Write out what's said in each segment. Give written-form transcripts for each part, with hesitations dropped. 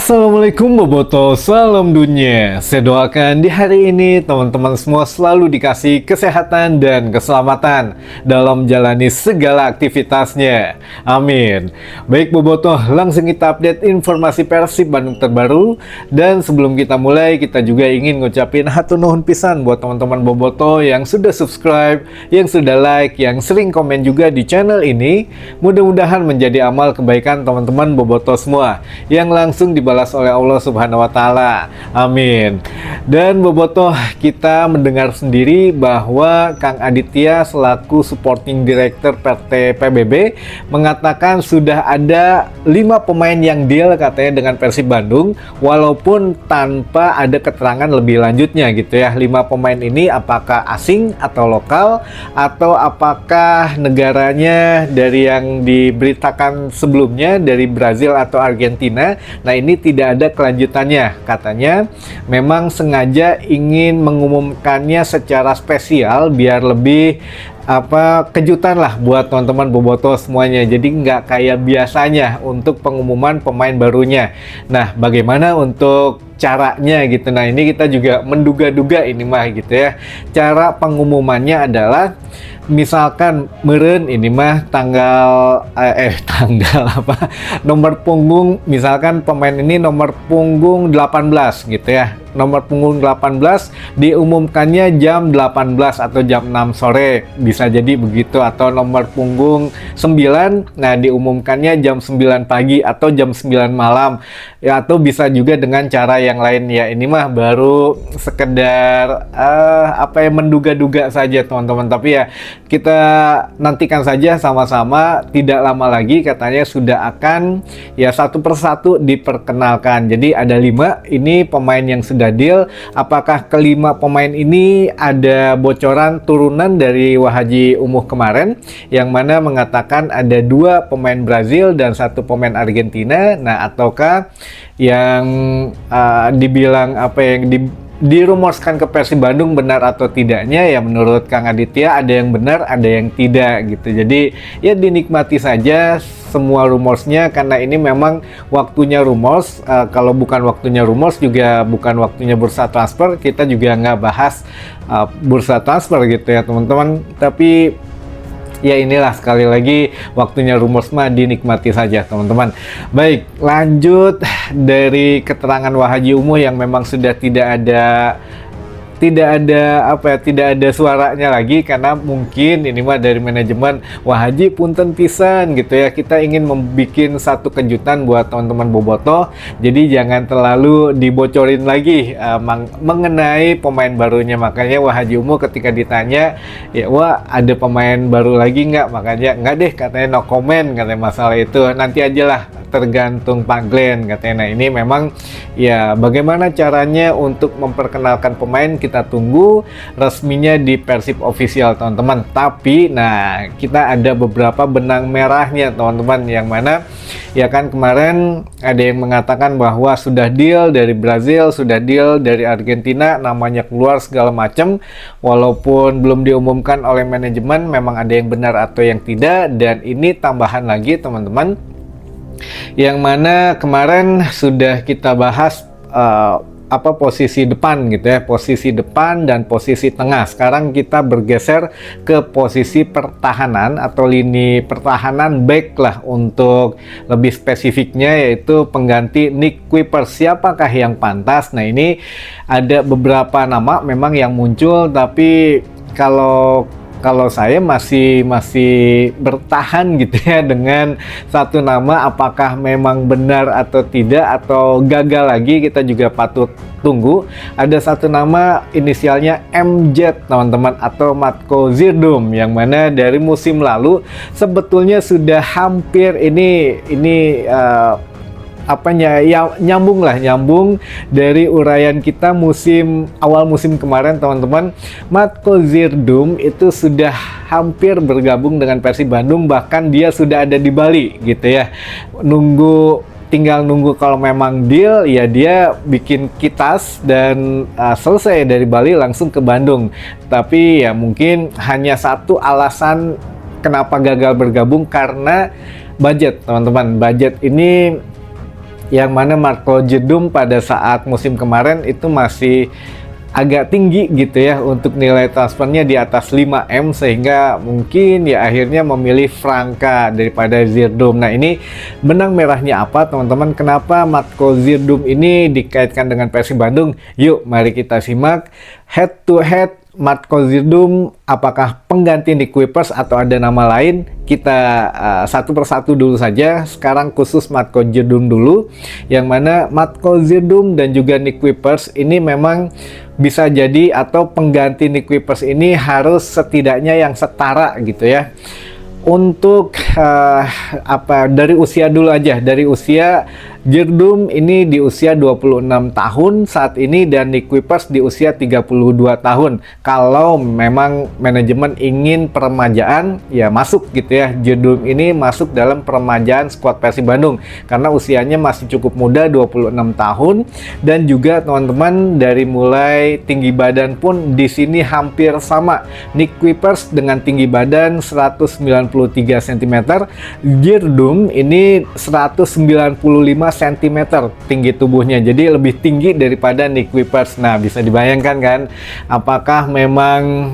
Assalamualaikum Boboto, salam dunia. Saya doakan di hari ini teman-teman semua selalu dikasih kesehatan dan keselamatan dalam menjalani segala aktivitasnya. Amin. Baik Boboto, langsung kita update informasi Persib Bandung terbaru. Dan sebelum kita mulai, kita juga ingin ngucapin hatur nuhun pisan buat teman-teman Boboto yang sudah subscribe, yang sudah like, yang sering komen juga di channel ini. Mudah-mudahan menjadi amal kebaikan teman-teman Boboto semua yang langsung dibalas oleh Allah Subhanahu wa Ta'ala. Amin. Dan Bobotoh, kita mendengar sendiri bahwa Kang Aditya selaku supporting director PT PBB mengatakan sudah ada 5 pemain yang deal katanya dengan Persib Bandung, walaupun tanpa ada keterangan lebih lanjutnya gitu ya. 5 pemain ini apakah asing atau lokal, atau apakah negaranya dari yang diberitakan sebelumnya dari Brazil atau Argentina. Nah, ini tidak ada kelanjutannya. Katanya memang sengaja ingin mengumumkannya secara spesial biar lebih kejutan lah buat teman-teman Boboto semuanya. Jadi nggak kayak biasanya untuk pengumuman pemain barunya. Nah, bagaimana untuk caranya gitu. Nah, ini kita juga menduga-duga ini mah gitu ya. Cara pengumumannya adalah misalkan meren ini mah tanggal nomor punggung, misalkan pemain ini nomor punggung 18 gitu ya. Nomor punggung 18 diumumkannya jam 18 atau jam 6 sore, bisa jadi begitu. Atau nomor punggung 9, nah diumumkannya jam 9 pagi atau jam 9 malam ya. Atau bisa juga dengan cara yang lain ya. Ini mah baru sekedar menduga-duga saja teman-teman. Tapi ya kita nantikan saja sama-sama. Tidak lama lagi katanya sudah akan ya satu persatu diperkenalkan. Jadi ada 5 ini pemain yang sudah deal. Apakah kelima pemain ini ada bocoran turunan dari Wahaji Umuh kemarin yang mana mengatakan ada 2 pemain Brazil dan 1 pemain Argentina. Nah, ataukah yang dibilang dirumorkan ke Persib Bandung benar atau tidaknya ya, menurut Kang Aditya ada yang benar, ada yang tidak gitu. Jadi ya dinikmati saja semua rumorsnya, karena ini memang waktunya rumors. Kalau bukan waktunya rumors juga bukan waktunya bursa transfer, kita juga nggak bahas bursa transfer gitu ya teman-teman. Tapi ya inilah, sekali lagi waktunya rumors mah dinikmati saja teman-teman. Baik, lanjut dari keterangan Wahaji Umuh yang memang sudah tidak ada suaranya lagi, karena mungkin ini mah dari manajemen Wahaji punten pisan gitu ya, kita ingin membuat satu kejutan buat teman-teman Boboto, jadi jangan terlalu dibocorin lagi mengenai pemain barunya. Makanya Wahaji Umuh ketika ditanya ya, wah ada pemain baru lagi nggak, makanya nggak deh katanya, no comment katanya masalah itu, nanti aja lah tergantung Pak Glenn katanya. Nah, ini memang ya bagaimana caranya untuk memperkenalkan pemain, kita tunggu resminya di Persib Official teman-teman. Tapi nah, kita ada beberapa benang merahnya teman-teman, yang mana ya kan kemarin ada yang mengatakan bahwa sudah deal dari Brazil, sudah deal dari Argentina, namanya keluar segala macam, walaupun belum diumumkan oleh manajemen memang ada yang benar atau yang tidak. Dan ini tambahan lagi teman-teman, yang mana kemarin sudah kita bahas posisi depan gitu ya, posisi depan dan posisi tengah. Sekarang kita bergeser ke posisi pertahanan atau lini pertahanan back lah untuk lebih spesifiknya, yaitu pengganti Nick Kuipers. Siapakah yang pantas? Nah, ini ada beberapa nama memang yang muncul, tapi kalau saya masih bertahan gitu ya dengan satu nama. Apakah memang benar atau tidak, atau gagal lagi, kita juga patut tunggu. Ada satu nama inisialnya MZ teman-teman, atau Matko Zirdum, yang mana dari musim lalu sebetulnya sudah hampir nyambung dari uraian kita awal musim kemarin teman-teman. Matko Zirdum itu sudah hampir bergabung dengan Persib Bandung, bahkan dia sudah ada di Bali gitu ya. Tinggal nunggu kalau memang deal ya, dia bikin kitas dan selesai dari Bali langsung ke Bandung. Tapi ya mungkin hanya satu alasan kenapa gagal bergabung, karena budget teman-teman. Budget ini yang mana Marco Jdum pada saat musim kemarin itu masih agak tinggi gitu ya untuk nilai transfernya di atas 5M, sehingga mungkin ya akhirnya memilih Franka daripada Jdum. Nah, ini benang merahnya apa teman-teman, kenapa Marco Jdum ini dikaitkan dengan Persib Bandung? Yuk mari kita simak head to head Marco Jdum, apakah pengganti Nick Kuipers atau ada nama lain? Kita satu persatu dulu saja. Sekarang khusus Marco Jdum dulu, yang mana Marco Jdum dan juga Nick Kuipers ini memang bisa jadi, atau pengganti Nick Kuipers ini harus setidaknya yang setara gitu ya. Untuk dari usia dulu aja, dari usia Jdum ini di usia 26 tahun saat ini, dan Nick Kuipers di usia 32 tahun. Kalau memang manajemen ingin peremajaan, ya masuk gitu ya. Jdum ini masuk dalam peremajaan skuad Persib Bandung karena usianya masih cukup muda, 26 tahun, dan juga teman-teman dari mulai tinggi badan pun di sini hampir sama. Nick Kuipers dengan tinggi badan 193 cm, Jdum ini 195 cm tinggi tubuhnya, jadi lebih tinggi daripada Nick Kuipers. Nah, bisa dibayangkan kan, apakah memang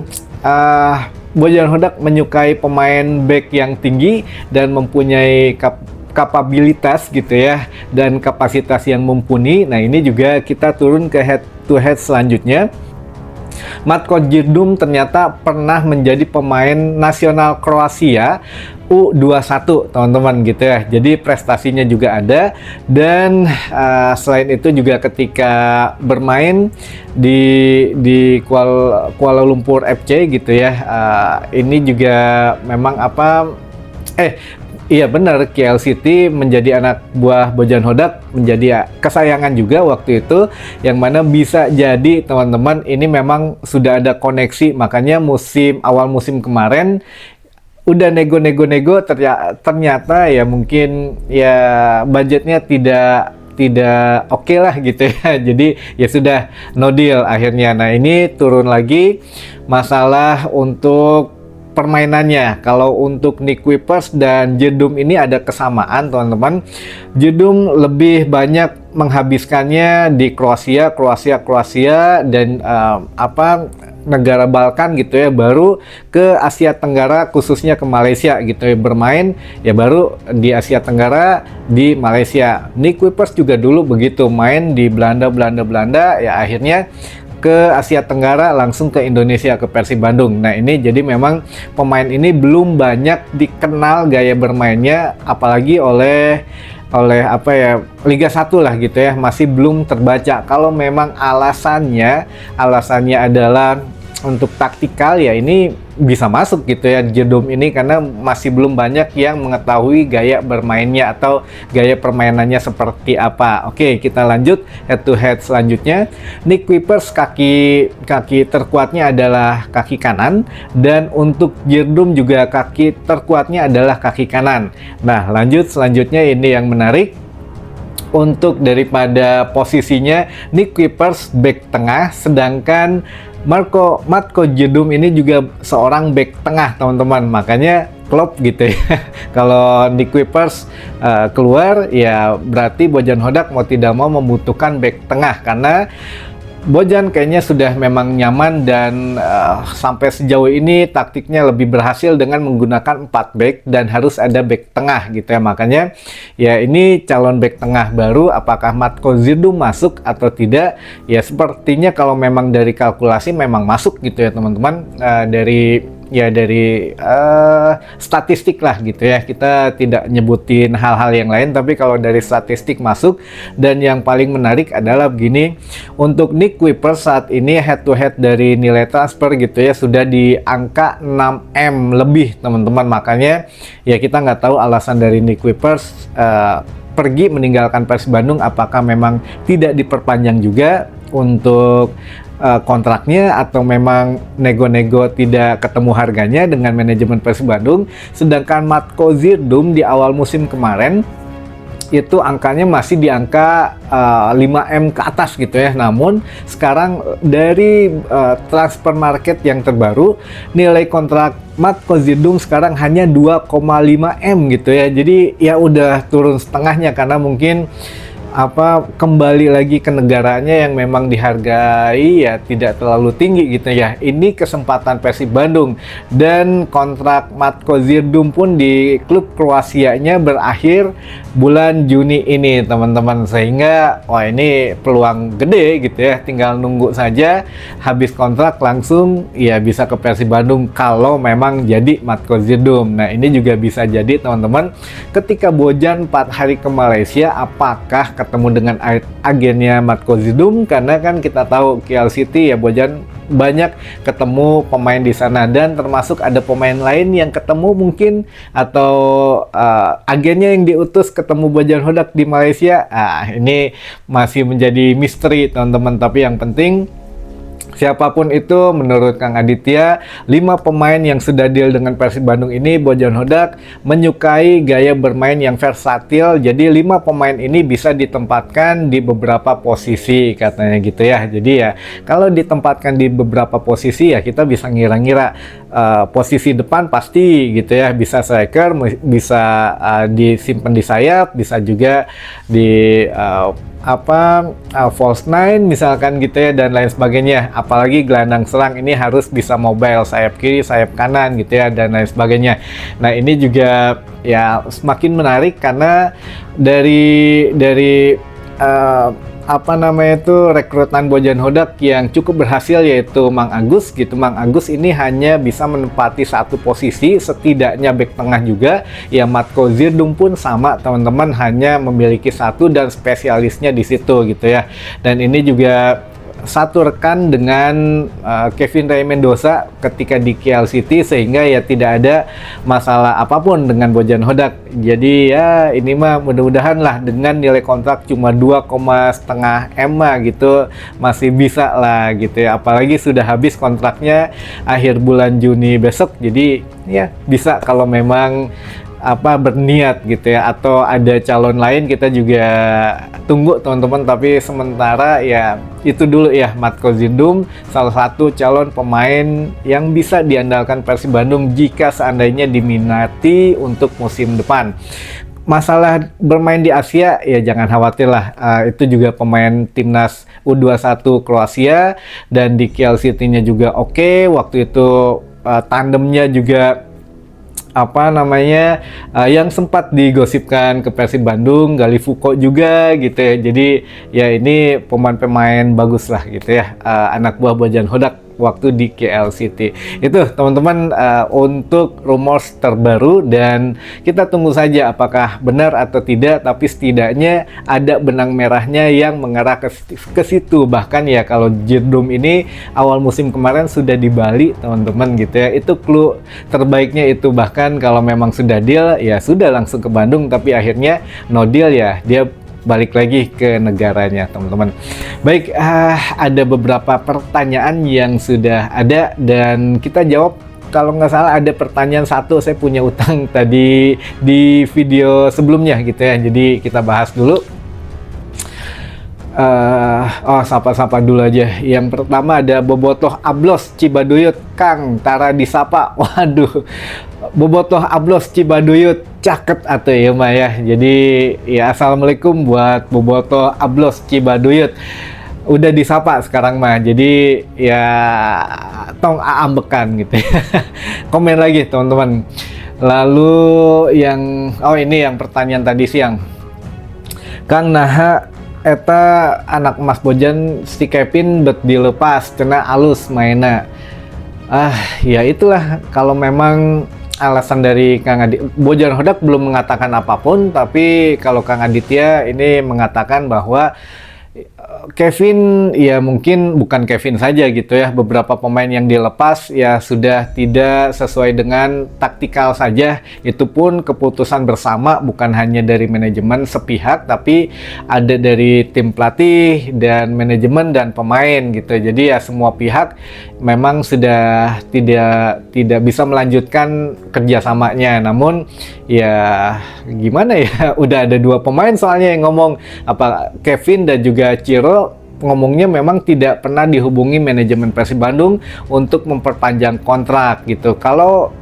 Bojan Hodak menyukai pemain back yang tinggi dan mempunyai kapabilitas gitu ya, dan kapasitas yang mumpuni. Nah, ini juga kita turun ke head to head selanjutnya. Marco Jdum ternyata pernah menjadi pemain nasional Kroasia U21 teman-teman gitu ya, jadi prestasinya juga ada. Dan selain itu juga ketika bermain di Kuala Lumpur FC gitu ya, ini juga memang iya benar, KL City menjadi anak buah Bojan Hodak, menjadi kesayangan juga waktu itu, yang mana bisa jadi teman-teman ini memang sudah ada koneksi. Makanya awal musim kemarin udah nego-nego, ternyata ya mungkin ya budgetnya tidak oke lah gitu ya. Jadi ya sudah no deal akhirnya. Nah, ini turun lagi masalah untuk permainannya. Kalau untuk Nick Kuipers dan Jdum ini ada kesamaan teman-teman. Jdum lebih banyak menghabiskannya di Kroasia dan negara Balkan gitu ya, baru ke Asia Tenggara, khususnya ke Malaysia gitu ya, bermain ya baru di Asia Tenggara di Malaysia. Nick Kuipers juga dulu begitu, main di Belanda ya akhirnya ke Asia Tenggara, langsung ke Indonesia, ke Persib Bandung. Nah, ini jadi memang pemain ini belum banyak dikenal gaya bermainnya, apalagi oleh Liga 1 lah gitu ya, masih belum terbaca. Kalau memang alasannya adalah untuk taktikal, ya ini bisa masuk gitu ya Jdum ini, karena masih belum banyak yang mengetahui gaya bermainnya atau gaya permainannya seperti apa. Oke, kita lanjut head to head selanjutnya. Nick Kuipers kaki terkuatnya adalah kaki kanan, dan untuk Jdum juga kaki terkuatnya adalah kaki kanan. Nah, lanjut selanjutnya, ini yang menarik. Untuk daripada posisinya, Nick Kuipers back tengah, sedangkan Marco Jdum ini juga seorang back tengah teman-teman. Makanya klop gitu ya. Kalau Nick Kuipers keluar, ya berarti Bojan Hodak mau tidak mau membutuhkan back tengah, karena Bojan kayaknya sudah memang nyaman, dan sampai sejauh ini taktiknya lebih berhasil dengan menggunakan 4 back dan harus ada back tengah gitu ya. Makanya ya ini calon back tengah baru, apakah Marco Jdum masuk atau tidak? Ya sepertinya kalau memang dari kalkulasi memang masuk gitu ya teman-teman, dari statistik lah gitu ya, kita tidak nyebutin hal-hal yang lain, tapi kalau dari statistik masuk. Dan yang paling menarik adalah begini, untuk Nick Kuipers saat ini head to head dari nilai transfer gitu ya, sudah di angka 6M lebih teman-teman. Makanya ya kita nggak tahu alasan dari Nick Kuipers pergi meninggalkan Persib Bandung, apakah memang tidak diperpanjang juga untuk kontraknya, atau memang nego-nego tidak ketemu harganya dengan manajemen Persib Bandung. Sedangkan Marco Jdum di awal musim kemarin itu angkanya masih di angka 5M ke atas gitu ya. Namun sekarang dari transfer market yang terbaru, nilai kontrak Marco Jdum sekarang hanya 2,5M gitu ya. Jadi ya udah turun setengahnya, karena mungkin kembali lagi ke negaranya yang memang dihargai ya tidak terlalu tinggi gitu ya. Ini kesempatan Persib Bandung, dan kontrak Matko Zirdoum pun di klub Kroasianya berakhir bulan Juni ini teman-teman, sehingga wah ini peluang gede gitu ya, tinggal nunggu saja habis kontrak langsung ya bisa ke Persib Bandung kalau memang jadi Matko Zirdoum. Nah ini juga bisa jadi teman-teman, ketika Bojan 4 hari ke Malaysia apakah ketemu dengan agennya Matko Zirdoum, karena kan kita tahu KL City ya Bojan banyak ketemu pemain di sana, dan termasuk ada pemain lain yang ketemu mungkin atau agennya yang diutus ketemu Bojan Hodak di Malaysia. Ini masih menjadi misteri teman-teman, tapi yang penting siapapun itu, menurut Kang Aditya, 5 pemain yang sudah deal dengan Persib Bandung ini, Bojan Hodak menyukai gaya bermain yang versatil. Jadi 5 pemain ini bisa ditempatkan di beberapa posisi katanya gitu ya. Jadi ya kalau ditempatkan di beberapa posisi ya kita bisa ngira-ngira posisi depan pasti gitu ya, bisa striker, bisa disimpan di sayap, bisa juga di false nine misalkan gitu ya, dan lain sebagainya. Apalagi gelandang serang ini harus bisa mobile, sayap kiri, sayap kanan gitu ya, dan lain sebagainya. Nah ini juga ya semakin menarik karena dari rekrutan Bojan Hodak yang cukup berhasil, yaitu Mang Agus gitu. Mang Agus ini hanya bisa menempati satu posisi, setidaknya bek tengah juga. Ya Matko Zirdoum pun sama teman-teman, hanya memiliki satu dan spesialisnya di situ gitu ya. Dan ini juga satu rekan dengan Kevin Ray Mendoza ketika di KL City, sehingga ya tidak ada masalah apapun dengan Bojan Hodak. Jadi ya ini mah mudah-mudahan lah, dengan nilai kontrak cuma 2,5 M gitu masih bisa lah gitu ya, apalagi sudah habis kontraknya akhir bulan Juni besok. Jadi ya bisa kalau memang berniat gitu ya, atau ada calon lain kita juga tunggu teman-teman. Tapi sementara ya itu dulu ya, Matko Zirdoum salah satu calon pemain yang bisa diandalkan Persib Bandung jika seandainya diminati untuk musim depan. Masalah bermain di Asia ya jangan khawatir lah, itu juga pemain timnas U21 Kroasia, dan di KL City-nya juga oke. Waktu itu tandemnya juga yang sempat digosipkan ke Persib Bandung, Gali Fuko juga gitu ya. Jadi ya ini pemain-pemain bagus lah gitu ya, anak buah Bojan Hodak waktu di KL City. Itu teman-teman untuk rumors terbaru, dan kita tunggu saja apakah benar atau tidak, tapi setidaknya ada benang merahnya yang mengarah ke situ. Bahkan ya kalau Zirdoum ini awal musim kemarin sudah di Bali teman-teman gitu ya, itu clue terbaiknya itu. Bahkan kalau memang sudah deal ya sudah langsung ke Bandung, tapi akhirnya no deal ya dia balik lagi ke negaranya teman-teman. Baik, ada beberapa pertanyaan yang sudah ada dan kita jawab. Kalau nggak salah ada pertanyaan satu, saya punya utang tadi di video sebelumnya gitu ya, jadi kita bahas dulu. Sapa-sapa dulu aja. Yang pertama ada Bobotoh Ablos Cibaduyut, Kang Tara disapa. Waduh, Bobotoh Ablos Cibaduyut, caket atau ya mah ya. Jadi ya assalamualaikum buat Bobotoh Ablos Cibaduyut. Udah disapa sekarang mah. Jadi ya tong aambekan gitu ya. Komen lagi teman-teman. Lalu yang ini yang pertanyaan tadi siang. Kang naha eta anak Mas Bojan si Kevin bet dilepas cenah alus mainna. Ya itulah, kalau memang alasan dari Kang Bojan Hodak belum mengatakan apapun, tapi kalau Kang Aditya ini mengatakan bahwa Kevin ya mungkin bukan Kevin saja gitu ya, beberapa pemain yang dilepas ya sudah tidak sesuai dengan taktikal saja. Itu pun keputusan bersama, bukan hanya dari manajemen sepihak, tapi ada dari tim pelatih dan manajemen dan pemain gitu. Jadi ya semua pihak memang sudah tidak bisa melanjutkan kerjasamanya. Namun ya gimana ya, udah ada 2 pemain soalnya yang ngomong, Kevin dan juga Ciro ngomongnya memang tidak pernah dihubungi manajemen Persib Bandung untuk memperpanjang kontrak gitu. Kalau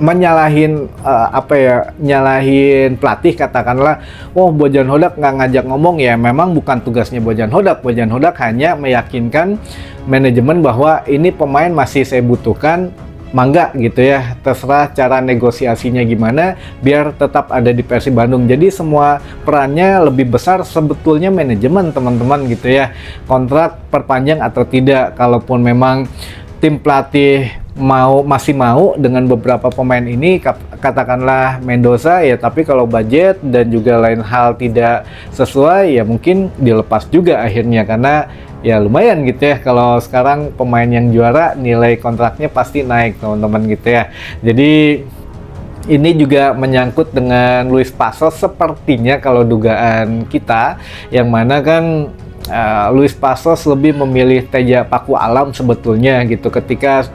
menyalahin nyalahin pelatih, katakanlah, oh Bojan Hodak nggak ngajak ngomong, ya memang bukan tugasnya Bojan Hodak. Bojan Hodak hanya meyakinkan manajemen bahwa ini pemain masih saya butuhkan, mangga gitu ya, terserah cara negosiasinya gimana biar tetap ada di Persib Bandung. Jadi semua perannya lebih besar sebetulnya manajemen, teman-teman gitu ya, kontrak perpanjang atau tidak. Kalaupun memang tim pelatih masih mau dengan beberapa pemain ini, katakanlah Mendoza ya, tapi kalau budget dan juga lain hal tidak sesuai, ya mungkin dilepas juga akhirnya, karena ya lumayan gitu ya, kalau sekarang pemain yang juara nilai kontraknya pasti naik, teman-teman gitu ya. Jadi ini juga menyangkut dengan Luis Passos sepertinya, kalau dugaan kita, yang mana kan Luis Passos lebih memilih Teja Paku Alam sebetulnya gitu. Ketika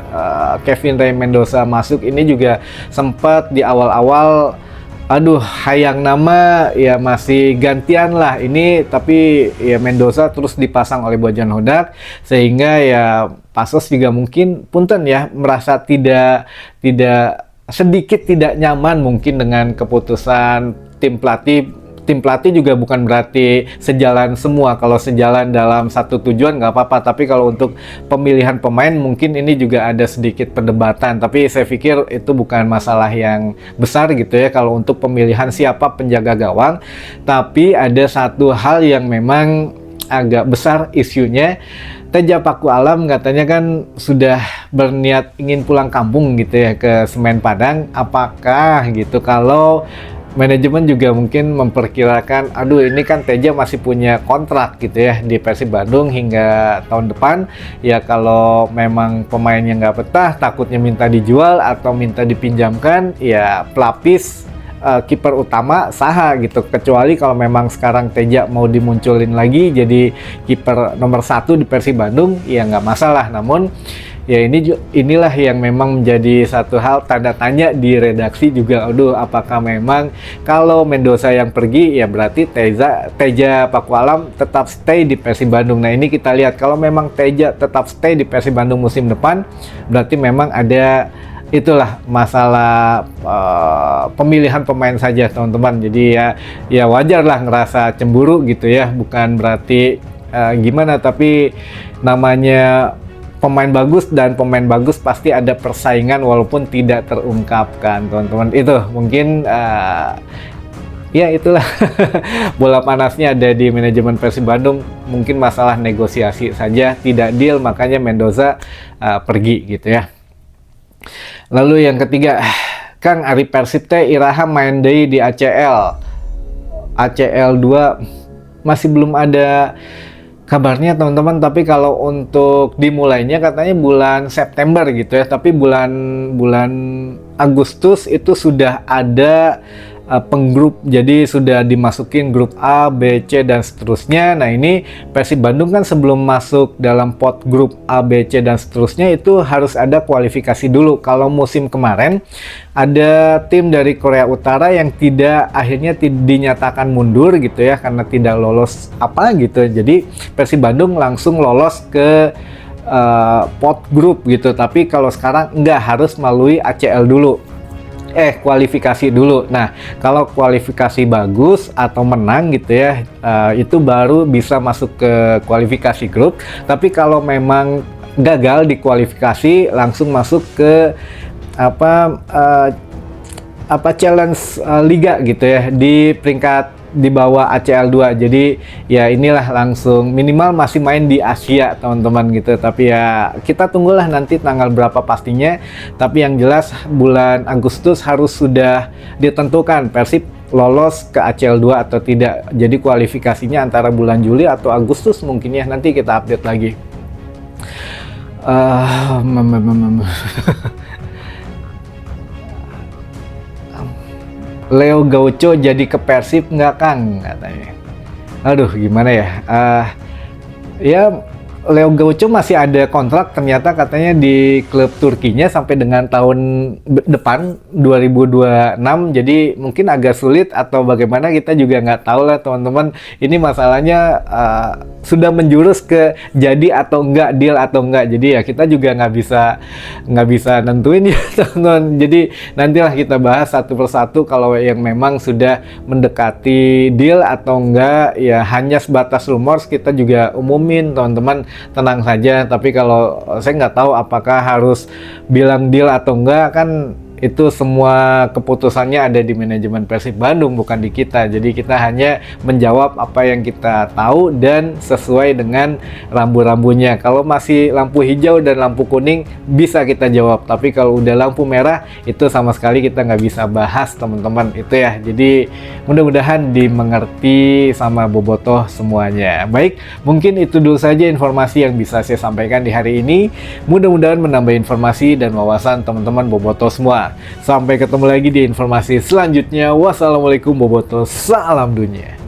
Kevin Ray Mendoza masuk, ini juga sempat di awal-awal, aduh, hayang nama ya masih gantian lah ini, tapi ya Mendoza terus dipasang oleh Bojan Hodak, sehingga ya Passos juga mungkin punten ya merasa sedikit tidak nyaman mungkin dengan keputusan tim pelatih. Tim pelatih juga bukan berarti sejalan semua. Kalau sejalan dalam satu tujuan nggak apa-apa, tapi kalau untuk pemilihan pemain mungkin ini juga ada sedikit perdebatan. Tapi saya pikir itu bukan masalah yang besar gitu ya kalau untuk pemilihan siapa penjaga gawang. Tapi ada satu hal yang memang agak besar isunya. Teja Paku Alam katanya kan sudah berniat ingin pulang kampung gitu ya ke Semen Padang. Apakah gitu, kalau manajemen juga mungkin memperkirakan, aduh ini kan Teja masih punya kontrak gitu ya di Persib Bandung hingga tahun depan, ya kalau memang pemainnya nggak betah, takutnya minta dijual atau minta dipinjamkan, ya pelapis kiper utama saha gitu. Kecuali kalau memang sekarang Teja mau dimunculin lagi jadi kiper nomor 1 di Persib Bandung, ya nggak masalah. Namun ya inilah yang memang menjadi satu hal tanda tanya di redaksi juga. Aduh, apakah memang kalau Mendoza yang pergi, ya berarti Teja Paku Alam tetap stay di Persib Bandung. Nah ini kita lihat, kalau memang Teja tetap stay di Persib Bandung musim depan, berarti memang ada itulah masalah pemilihan pemain saja, teman-teman. Jadi ya wajar lah ngerasa cemburu gitu ya, bukan berarti gimana, tapi namanya pemain bagus dan pemain bagus pasti ada persaingan walaupun tidak terungkapkan, teman-teman. Itu mungkin ya itulah bola panasnya ada di manajemen Persib Bandung. Mungkin masalah negosiasi saja, tidak deal, makanya Mendoza pergi gitu ya. Lalu yang ketiga, Kang Ari Persib teh iraha main deui di ACL 2 masih belum ada kabarnya, teman-teman. Tapi kalau untuk dimulainya katanya bulan September gitu ya, tapi bulan Agustus itu sudah ada penggrup, jadi sudah dimasukin grup A, B, C dan seterusnya. Nah ini Persib Bandung kan sebelum masuk dalam pot grup A, B, C dan seterusnya itu harus ada kualifikasi dulu. Kalau musim kemarin ada tim dari Korea Utara yang akhirnya dinyatakan mundur gitu ya karena tidak lolos apa gitu. Jadi Persib Bandung langsung lolos ke pot grup gitu. Tapi kalau sekarang enggak, harus melalui ACL dulu. Kualifikasi dulu. Nah, kalau kualifikasi bagus atau menang gitu ya, itu baru bisa masuk ke kualifikasi grup. Tapi kalau memang gagal di kualifikasi, langsung masuk ke challenge liga gitu ya, di peringkat di bawah ACL 2. Jadi ya inilah langsung minimal masih main di Asia, teman-teman gitu. Tapi ya kita tunggulah nanti tanggal berapa pastinya. Tapi yang jelas bulan Agustus harus sudah ditentukan Persib lolos ke ACL 2 atau tidak. Jadi kualifikasinya antara bulan Juli atau Agustus mungkin ya, nanti kita update lagi. Leo Gaucho jadi ke Persib nggak, Kang, katanya. Aduh, gimana ya? Ya Leo Gaucho masih ada kontrak ternyata katanya di klub Turkinya sampai dengan tahun depan 2026, jadi mungkin agak sulit atau bagaimana kita juga nggak tahu lah teman-teman. Ini masalahnya sudah menjurus ke jadi atau enggak, deal atau enggak, jadi ya kita juga nggak bisa nentuin ya teman-teman. Jadi nantilah kita bahas satu persatu kalau yang memang sudah mendekati deal atau enggak, ya hanya sebatas rumors kita juga umumin teman-teman, tenang saja. Tapi kalau saya nggak tahu apakah harus bilang deal atau enggak, kan itu semua keputusannya ada di manajemen Persib Bandung, bukan di kita. Jadi kita hanya menjawab apa yang kita tahu dan sesuai dengan rambu-rambunya. Kalau masih lampu hijau dan lampu kuning bisa kita jawab, tapi kalau udah lampu merah itu sama sekali kita nggak bisa bahas teman-teman, itu ya. Jadi mudah-mudahan dimengerti sama Bobotoh semuanya. Baik, mungkin itu dulu saja informasi yang bisa saya sampaikan di hari ini. Mudah-mudahan menambah informasi dan wawasan teman-teman Bobotoh semua. Sampai ketemu lagi di informasi selanjutnya. Wassalamualaikum Bobotoh, salam dunia.